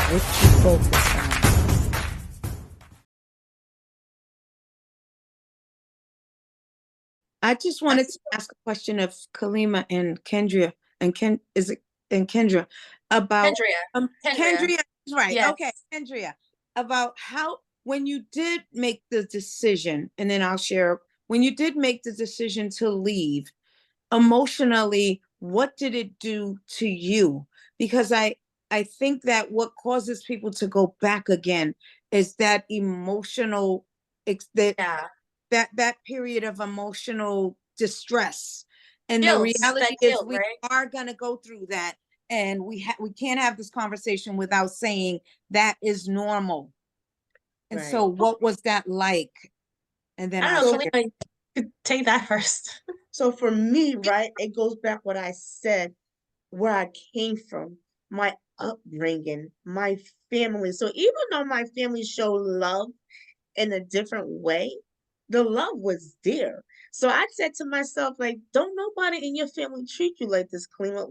What you focus on. I just wanted to ask a question of Kalima and Kendria and Kendra about Kendria. Kendria. Kendria is right. Okay, Yes. Kendria, about how when you did make the decision, and then I'll share when you did make the decision to leave, emotionally, what did it do to you? Because I think that what causes people to go back again is that emotional that Yeah. that period of emotional distress. And the Guilt. reality That is guilt, we right? are going to go through that, and we can't have this conversation without saying that is normal. And so Right. what was that like? And then I I'll don't know, So, share. Kalima, you could take that first. so for me, right, it goes back what I said, where I came from, my upbringing, my family. So even though my family showed love in a different way, the love was there. So I said to myself, like, don't nobody in your family treat you like this, Kalima.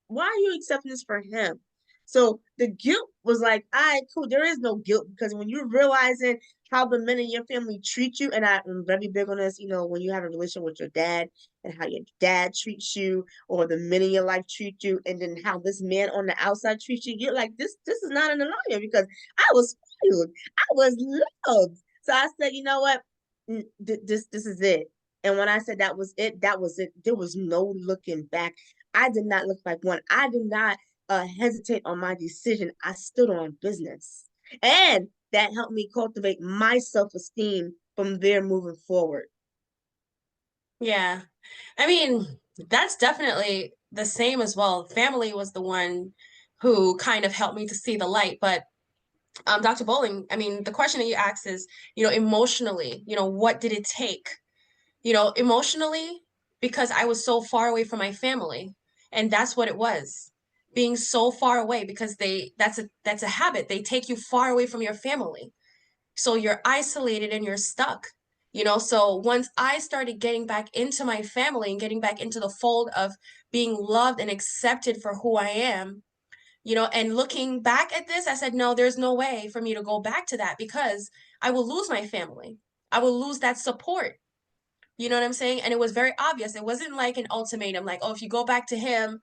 Why are you accepting this for him? So the guilt was like, all right, cool. There is no guilt because when you're realizing how the men in your family treat you, and I'm very big on this, when you have a relationship with your dad and how your dad treats you, or the men in your life treat you, and then how this man on the outside treats you, you're like, this is not an alignment because I was spoiled. I was loved. So I said, you know what? This is it. And when I said that was it, that was it. There was no looking back. I did not look back. One, I did not hesitate on my decision. I stood on business. And that helped me cultivate my self-esteem from there moving forward. Yeah. I mean, that's definitely the same as well. Family was the one who kind of helped me to see the light. But Dr. Bolling, I mean, the question that you asked is, emotionally, what did it take? Emotionally, because I was so far away from my family. And that's what it was. Being so far away because that's a habit. They take you far away from your family. So you're isolated and you're stuck. So once I started getting back into my family and getting back into the fold of being loved and accepted for who I am, and looking back at this, I said, no, there's no way for me to go back to that because I will lose my family. I will lose that support. You know what I'm saying? And it was very obvious. It wasn't like an ultimatum, like, oh, if you go back to him,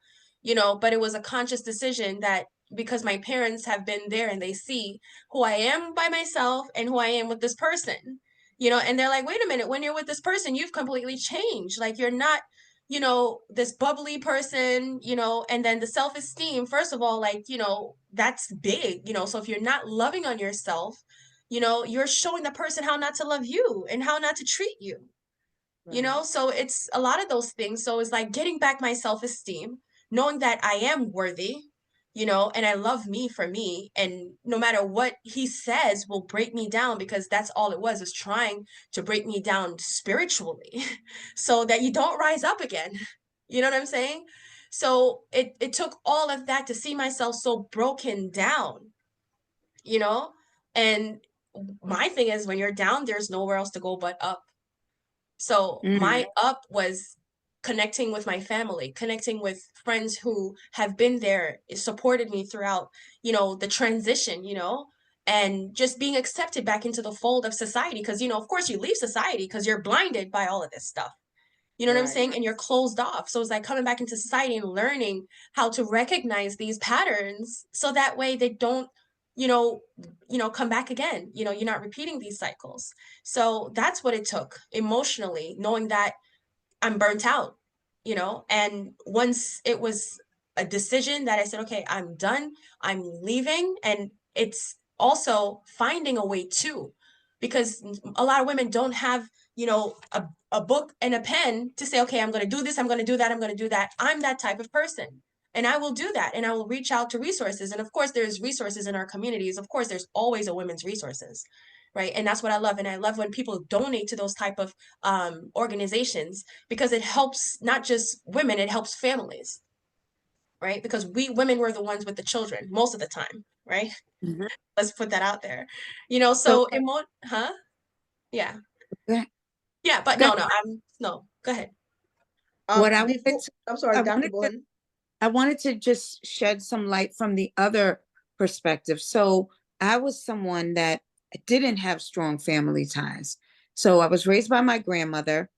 but it was a conscious decision that because my parents have been there and they see who I am by myself and who I am with this person, and they're like, wait a minute, when you're with this person, you've completely changed. Like, you're not, this bubbly person, and then the self esteem, first of all, like, that's big, so if you're not loving on yourself, you're showing the person how not to love you and how not to treat you. Right. So it's a lot of those things. So it's like getting back my self-esteem, knowing that I am worthy, and I love me for me, and no matter what he says will break me down, because that's all it was, is trying to break me down spiritually so that you don't rise up again. You know what I'm saying? So it took all of that to see myself so broken down, you know and my thing is, when you're down, there's nowhere else to go but up. So Mm. my up was connecting with my family, connecting with friends who have been there, supported me throughout, the transition, and just being accepted back into the fold of society. Because, of course, you leave society because you're blinded by all of this stuff. You know what I'm Right. saying? And you're closed off. So it's like coming back into society and learning how to recognize these patterns so that way they don't, you know, come back again. You're not repeating these cycles. So that's what it took emotionally, knowing that I'm burnt out, and once it was a decision that I said, okay, I'm done, I'm leaving. And it's also finding a way too, because a lot of women don't have, a book and a pen to say, okay, I'm going to do this, I'm going to do that, I'm going to do that. I'm that type of person. And I will do that. And I will reach out to resources. And of course, there's resources in our communities. Of course, there's always a women's resources, right? And that's what I love. And I love when people donate to those type of organizations, because it helps not just women, it helps families, right? Because we women were the ones with the children most of the time, right? Mhm. Let's put that out there. So So huh? Yeah. go Yeah, but ahead. no, go ahead. What I wanted Before, to, I'm sorry, I Dr. wanted to Bolling. I wanted to just shed some light from the other perspective. So I was someone that didn't have strong family ties. So I was raised by my grandmother,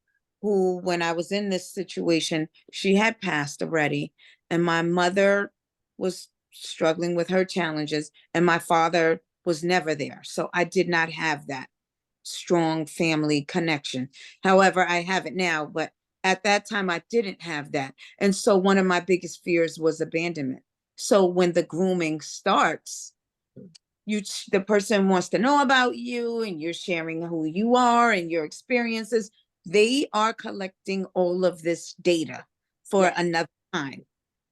who, when I was in this situation, she had passed already, and my mother was struggling with her challenges, and my father was never there. So I did not have that strong family connection. However, I have it now, but at that time I didn't have that. And so one of my biggest fears was abandonment. So when the grooming starts, the person wants to know about you and you're sharing who you are and your experiences. They are collecting all of this data for Yes. another time,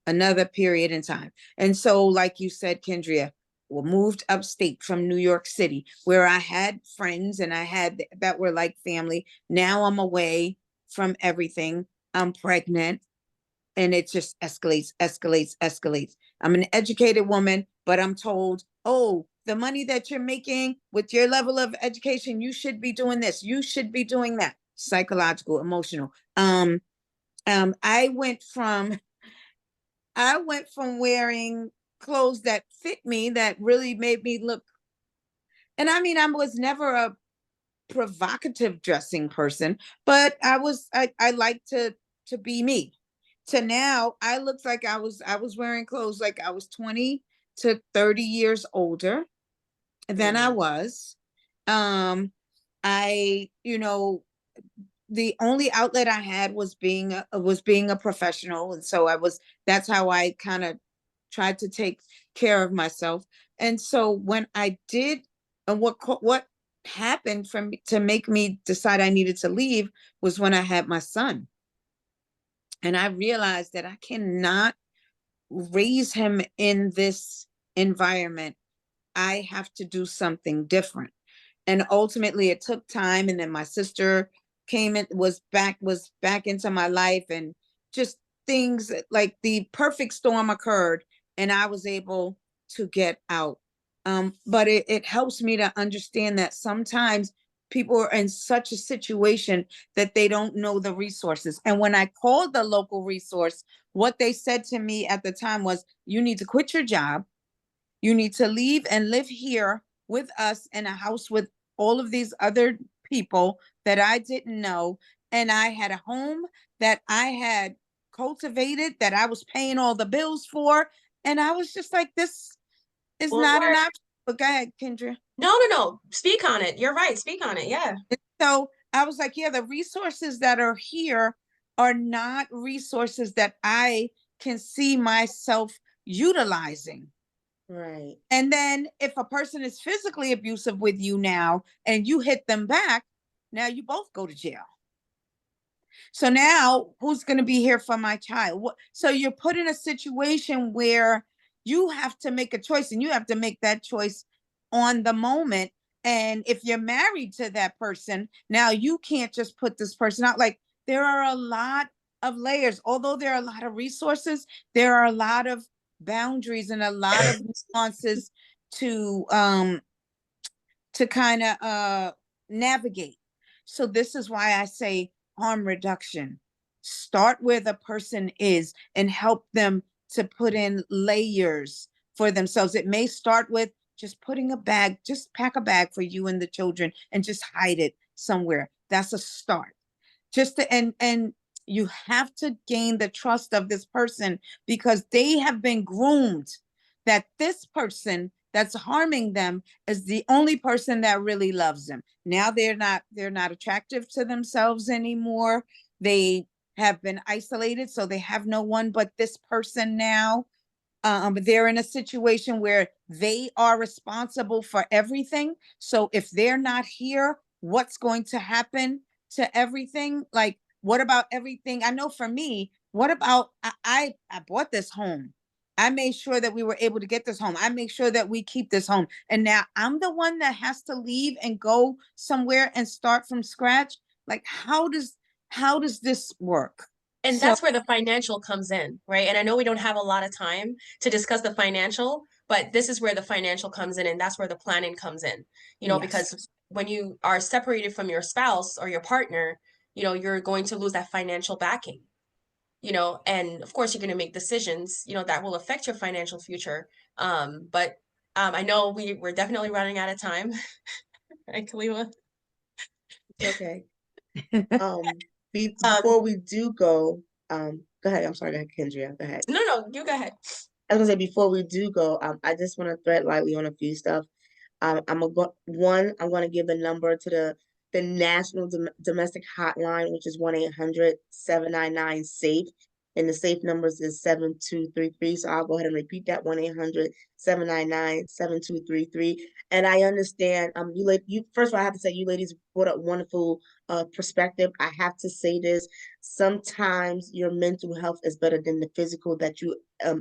another period in time. And so, like you said, Kendria, we moved upstate from New York City, where I had friends and I had that were like family. Now I'm away from everything. I'm pregnant, and it just escalates, escalates, escalates. I'm an educated woman, but I'm told, oh, the money that you're making with your level of education, you should be doing this, you should be doing that. Psychological, emotional. I went from wearing clothes that fit me, that really made me look. And I mean, I was never a provocative dressing person, but I like to be me. To now, I looked like I was wearing clothes like I was 20 to 30 years older than I was. Um, I, the only outlet I had was being a professional, and so that's how I kind of tried to take care of myself. And so when I did, and what happened for me to make me decide I needed to leave was when I had my son, and I realized that I cannot raise him in this environment. I have to do something different. And ultimately it took time, and then my sister came in, was back into my life, and just things like the perfect storm occurred, and I was able to get out. But it helps me to understand that sometimes people are in such a situation that they don't know the resources. And when I called the local resource, what they said to me at the time was, you need to quit your job, you need to leave and live here with us in a house with all of these other people that I didn't know. And I had a home that I had cultivated, that I was paying all the bills for. And I was just like, this is Won't not an work. option. But go ahead, Kendra. No, no, no. Speak on it. You're right. Speak on it. Yeah. And so I was like, yeah, the resources that are here are not resources that I can see myself utilizing. Right. And then if a person is physically abusive with you now and you hit them back, now you both go to jail. So now who's going to be here for my child? So you're put in a situation where you have to make a choice, and you have to make that choice on the moment. And if you're married to that person, now you can't just put this person out. Like, there are a lot of layers. Although there are a lot of resources, there are a lot of boundaries and a lot of nuances to kind of navigate. So this is why I say harm reduction. Start where the person is and help them to put in layers for themselves. It may start with just putting a bag, just pack a bag for you and the children and just hide it somewhere. That's a start. Just to, and you have to gain the trust of this person, because they have been groomed that this person that's harming them is the only person that really loves them. Now they're not attractive to themselves anymore. They have been isolated, so they have no one but this person now. They're in a situation where they are responsible for everything. So if they're not here, what's going to happen to everything? Like, what about everything? I know for me, what about I bought this home. I made sure that we were able to get this home. I make sure that we keep this home. And now I'm the one that has to leave and go somewhere and start from scratch. Like, how does this work? And So that's where the financial comes in, right? And I know we don't have a lot of time to discuss the financial, but this is where the financial comes in, and that's where the planning comes in, yes. because when you are separated from your spouse or your partner, you're going to lose that financial backing, and of course you're going to make decisions, that will affect your financial future. But I know we're definitely running out of time. Right, Kalima? It's okay. Um, Before we do go, go ahead. I'm sorry, go ahead, Kendria. Go ahead. no, you go ahead. I was gonna say before we do go, I just want to thread lightly on a few stuff. I'm gonna go one. I'm gonna give the number to the national domestic hotline, which is 1-800-799-SAFE, and the SAFE numbers is 7233. So I'll go ahead and repeat that: 1-800-799-7233. And I understand, you first of all, I have to say you ladies brought up wonderful perspective. I have to say this: sometimes your mental health is better than the physical that you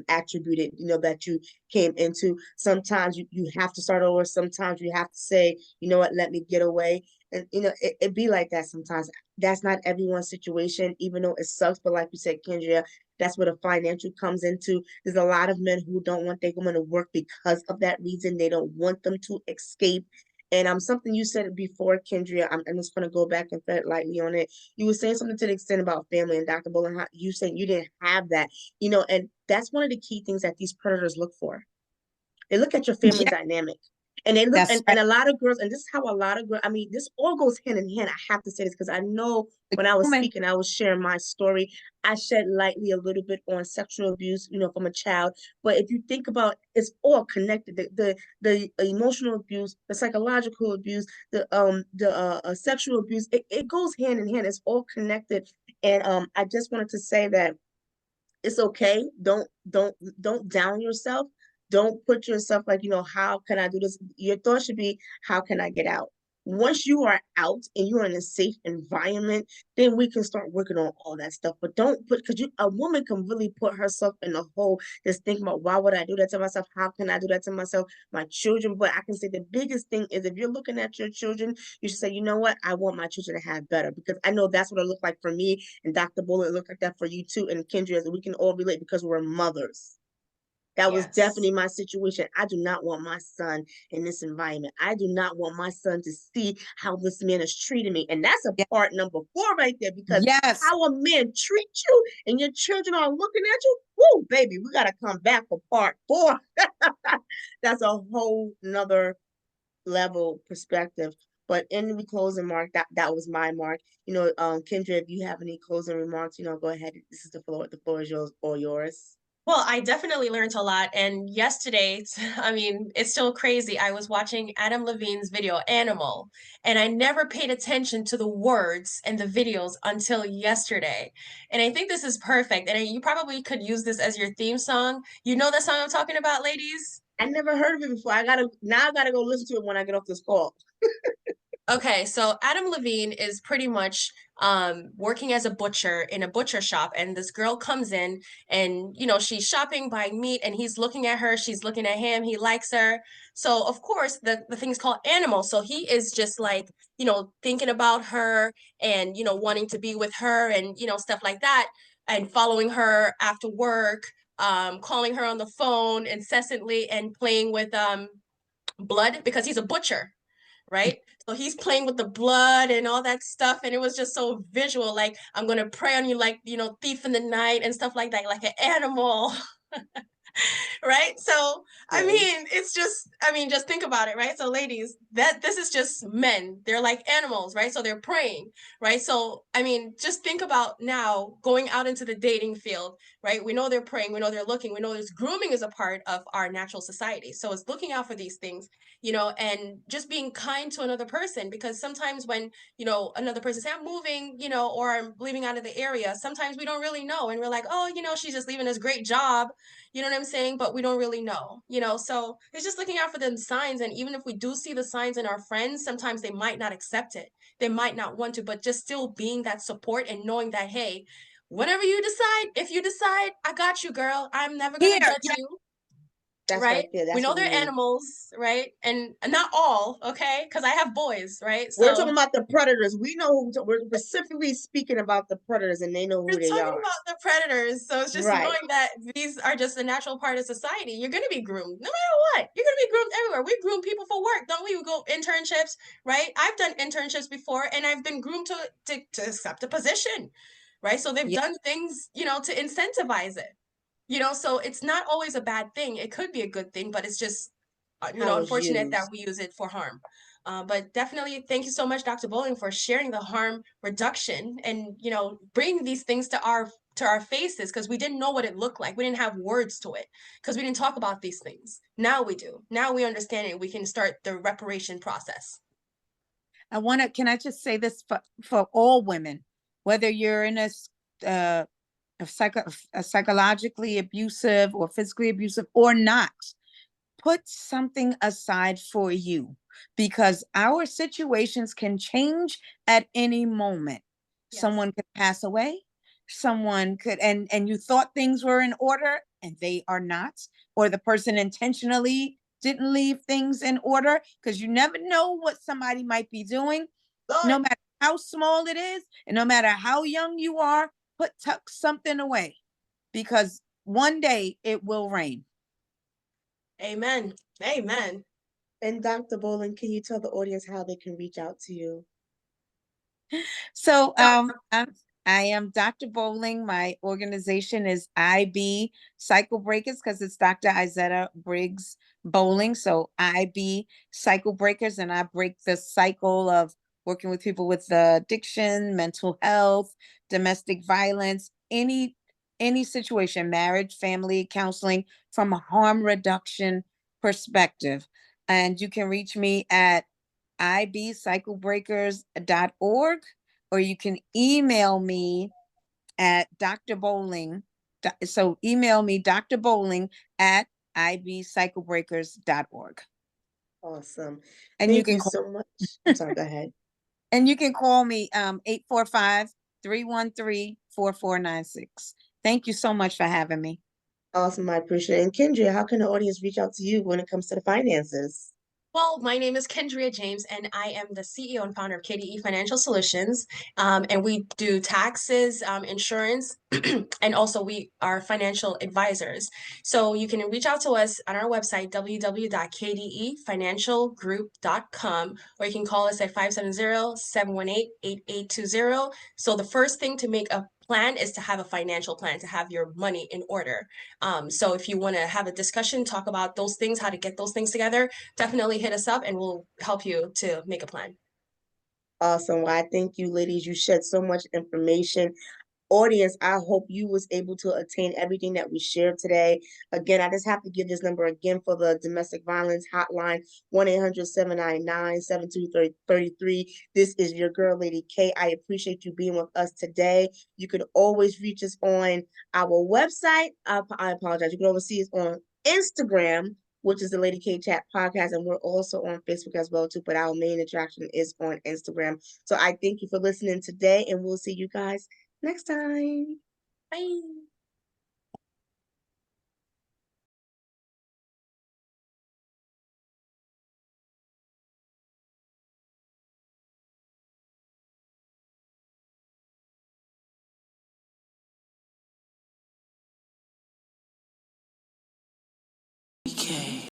attributed, that you came into. Sometimes you have to start over. Sometimes you have to say, you know what, let me get away. And it be like that sometimes. That's not everyone's situation, even though it sucks. But like you said, Kendria, that's where the financial comes into. There's a lot of men who don't want their women to work because of that reason. They don't want them to escape. And something you said before, Kendria, I'm just gonna go back and thread lightly on it. You were saying something to the extent about family, and Dr. Bolling, you saying you didn't have that, and that's one of the key things that these predators look for. They look at your family Yeah, dynamic. And they look, that's and right. a lot of girls, and this is how a lot of girls, I mean, this all goes hand in hand. I have to say this because I know The when I was woman. speaking, I was sharing my story. I shed lightly a little bit on sexual abuse, from a child. But if you think about, it's all connected. The emotional abuse, the psychological abuse, the sexual abuse, it goes hand in hand. It's all connected. And I just wanted to say that it's okay. Don't down yourself. Don't put yourself like, how can I do this? Your thought should be, how can I get out? Once you are out and you're in a safe environment, then we can start working on all that stuff. But don't put, because a woman can really put herself in a hole just thinking about, why would I do that to myself? How can I do that to myself? My children. But I can say the biggest thing is, if you're looking at your children, you should say, you know what? I want my children to have better, because I know that's what it looked like for me, and Dr. Bullet looked like that for you too, and Kendria, we can all relate because we're mothers. That was Yes. definitely my situation. I do not want my son in this environment. I do not want my son to see how this man is treating me. And that's a Yeah. part number 4 right there, because Yes. how a man treats you and your children are looking at you, whoo, baby, we got to come back for part 4. That's a whole nother level perspective. But in the closing mark, that was my mark. Kendra, if you have any closing remarks, go ahead. This is the floor. The floor is yours, all yours. Well, I definitely learned a lot. And yesterday, I mean, it's still crazy. I was watching Adam Levine's video, Animal, and I never paid attention to the words and the videos until yesterday. And I think this is perfect. And you probably could use this as your theme song. You know the song I'm talking about, ladies? I never heard of it before. I gotta go listen to it when I get off this call. Okay, so Adam Levine is pretty much working as a butcher in a butcher shop, and this girl comes in, and she's shopping, buying meat, and he's looking at her, she's looking at him, he likes her. So of course the thing is called Animal. So he is just like, thinking about her and wanting to be with her and stuff like that, and following her after work, calling her on the phone incessantly and playing with blood because he's a butcher, right? So he's playing with the blood and all that stuff. And it was just so visual. Like, I'm going to prey on you, like, thief in the night and stuff like that, like an animal. Right? So, I Yes. mean, just think about it, right? So, ladies, this is just men. They're like animals, right? So they're preying, right? So, I mean, just think about now going out into the dating field, right? We know they're preying, we know they're looking, we know there's grooming is a part of our natural society. So it's looking out for these things, and just being kind to another person, because sometimes when, another person say, I'm moving, or I'm leaving out of the area, sometimes we don't really know. And we're like, oh, she's just leaving this great job, you know what I'm saying? But we don't really know, So it's just looking out for them signs. And even if we do see the signs in our friends, sometimes they might not accept it. They might not want to, but just still being that support and knowing that, hey, whatever you decide, if you decide, I got you, girl. I'm never going Here. to judge Yeah. you. That's Right? right there. We That's know what we they're need. animals, right? And not all, okay? Because I have boys, right? We're So talking about the predators. We know we're specifically speaking about the predators, and they know we're who they talking are. about the predators. So it's just Right. knowing that these are just a natural part of society. You're going to be groomed no matter what. You're going to be groomed everywhere. We groom people for work, don't we? We go internships, right? I've done internships before, and I've been groomed to accept a position, right? So they've Yeah. done things, to incentivize it. So it's not always a bad thing. It could be a good thing, but it's just How it's unfortunate that used. we use it for harm. But definitely, thank you so much, Dr. Bolling, for sharing the harm reduction and bringing these things to our faces, because we didn't know what it looked like. We didn't have words to it because we didn't talk about these things. Now we do. Now we understand it. We can start the reparation process. Can I just say this for all women, whether you're in uh, a psychologically abusive or physically abusive or not, put something aside for you, because our situations can change at any moment. Yes. Someone could pass away, someone could, and you thought things were in order and they are not, or the person intentionally didn't leave things in order, because you never know what somebody might be doing. No Lord, matter how small it is, and no matter how young you are, tuck something away, because one day it will rain. Amen. Amen. and Dr. Bolin, can you tell the audience how they can reach out to you? So I am Dr. Bolling. My organization is IB Cycle Breakers, because it's Dr. Izetta Briggs Bolling. So IB Cycle Breakers, and I break the cycle of working with people with addiction, mental health, domestic violence, any situation, marriage, family counseling, from a harm reduction perspective. And you can reach me at ibcyclebreakers.org, or you can email me at Dr. Bolling. So email me Dr. Bolling at ibcyclebreakers.org. Awesome. And you Thank can you call, so much. I'm sorry, go ahead. and you can call me 845-313-4496. Thank you so much for having me. Awesome, I appreciate it. And Kendria, how can the audience reach out to you when it comes to the finances? Well, my name is Kendria James, and I am the CEO and founder of KDE Financial Solutions. And we do taxes, insurance, and also we are financial advisors. So you can reach out to us on our website, www.kdefinancialgroup.com, or you can call us at 570-718-8820. So the first thing to make a plan is to have a financial plan, to have your money in order. So if you want to have a discussion, talk about those things, how to get those things together, definitely hit us up and we'll help you to make a plan. Awesome. Well, I thank you, ladies. You shed so much information. Audience, I hope you was able to attain everything that we shared today. Again, I just have to give this number again for the domestic violence hotline, 1-800-799-7233. This is your girl, Lady K. I appreciate you being with us today. You can always reach us on our website. I apologize. You can always see us on Instagram, which is the Lady K Chat Podcast, and we're also on Facebook as well too, but our main attraction is on Instagram. So I thank you for listening today, and we'll see you guys next time. Bye.